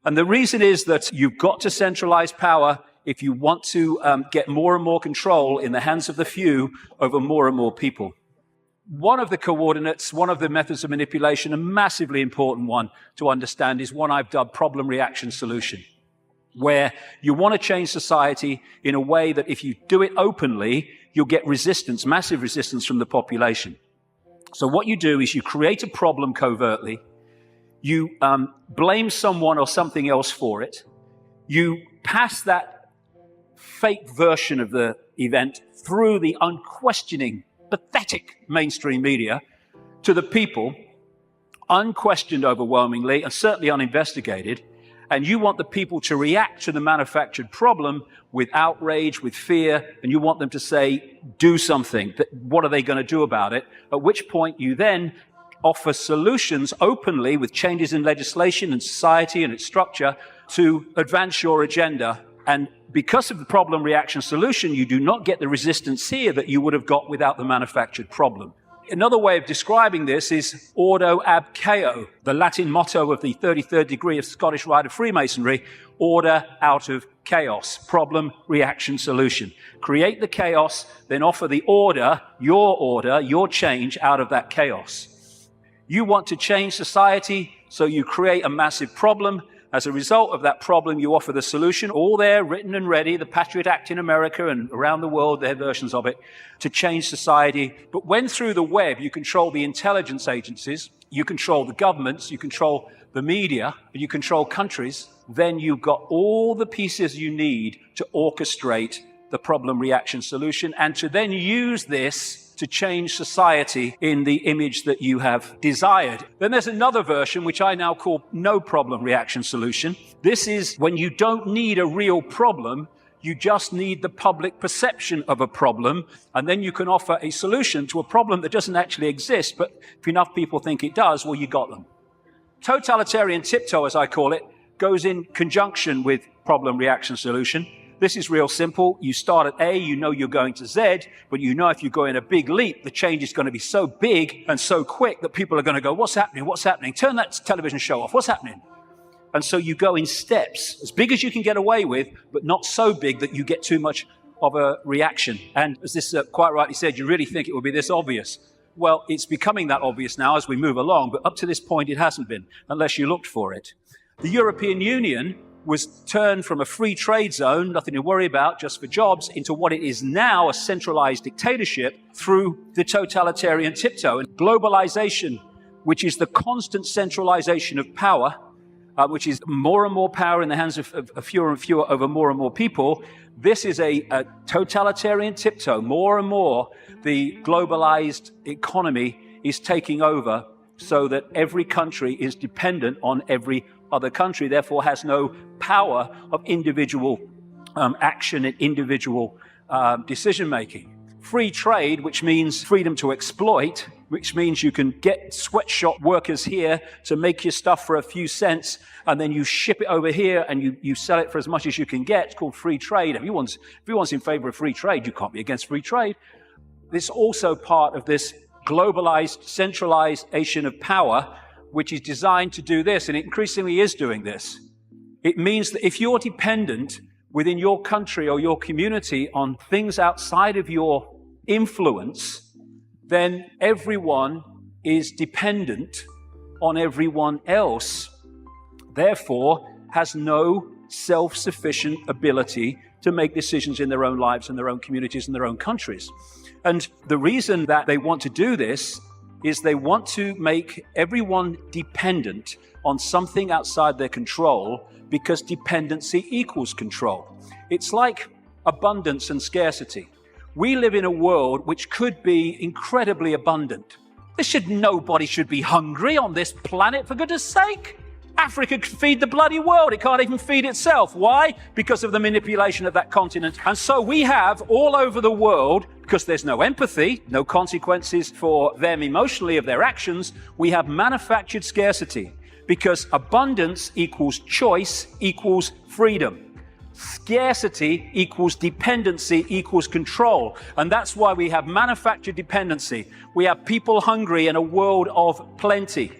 And the reason is that you've got to centralize power if you want to get more and more control in the hands of the few over more and more people. One of the coordinates, one of the methods of manipulation, a massively important one to understand, is one I've dubbed problem, reaction, solution, where you want to change society in a way that if you do it openly, you'll get resistance, massive resistance from the population. So what you do is you create a problem covertly, you blame someone or something else for it, you pass that fake version of the event through the unquestioning, pathetic mainstream media to the people, unquestioned overwhelmingly and certainly uninvestigated, and you want the people to react to the manufactured problem with outrage, with fear, and you want them to say, do something. What are they going to do about it? At which point you then offer solutions openly with changes in legislation and society and its structure to advance your agenda. And because of the problem, reaction, solution, you do not get the resistance here that you would have got without the manufactured problem. Another way of describing this is ordo ab chaos, the Latin motto of the 33rd degree of Scottish Rite of Freemasonry, order out of chaos, problem, reaction, solution. Create the chaos, then offer the order, your change out of that chaos. You want to change society, so you create a massive problem. As a result of that problem, you offer the solution, all there, written and ready, the Patriot Act in America and around the world, their versions of it, to change society. But when through the web you control the intelligence agencies, you control the governments, you control the media, and you control countries, then you've got all the pieces you need to orchestrate the problem, reaction, solution, and to then use this to change society in the image that you have desired. Then there's another version, which I now call no problem, reaction, solution. This is when you don't need a real problem, you just need the public perception of a problem, and then you can offer a solution to a problem that doesn't actually exist, but if enough people think it does, well, you got them. Totalitarian tiptoe, as I call it, goes in conjunction with problem, reaction, solution. This is real simple. You start at A, you know you're going to Z, but you know if you go in a big leap, the change is going to be so big and so quick that people are going to go, what's happening? What's happening? Turn that television show off. What's happening? And so you go in steps, as big as you can get away with, but not so big that you get too much of a reaction. And as this quite rightly said, you really think it would be this obvious. Well, it's becoming that obvious now as we move along, but up to this point it hasn't been, unless you looked for it. The European Union was turned from a free trade zone, nothing to worry about, just for jobs, into what it is now, a centralized dictatorship through the totalitarian tiptoe. And globalization, which is the constant centralization of power, which is more and more power in the hands of fewer and fewer over more and more people, this is a totalitarian tiptoe. More and more, the globalized economy is taking over so that every country is dependent on every other country, therefore has no power of individual action and individual decision-making. Free trade, which means freedom to exploit, which means you can get sweatshop workers here to make your stuff for a few cents, and then you ship it over here and you sell it for as much as you can get. It's called free trade. Everyone's in favor of free trade. You can't be against free trade. This is also part of this globalized centralization of power, which is designed to do this, and it increasingly is doing this. It means that if you're dependent within your country or your community on things outside of your influence, then everyone is dependent on everyone else, therefore has no self-sufficient ability to make decisions in their own lives and their own communities and their own countries. And the reason that they want to do this is they want to make everyone dependent on something outside their control, because dependency equals control. It's like abundance and scarcity. We live in a world which could be incredibly abundant. Nobody should be hungry on this planet, for goodness sake. Africa could feed the bloody world. It can't even feed itself. Why? Because of the manipulation of that continent. And so we have all over the world, because there's no empathy, no consequences for them emotionally of their actions, we have manufactured scarcity, because abundance equals choice equals freedom. Scarcity equals dependency equals control. And that's why we have manufactured dependency. We have people hungry in a world of plenty.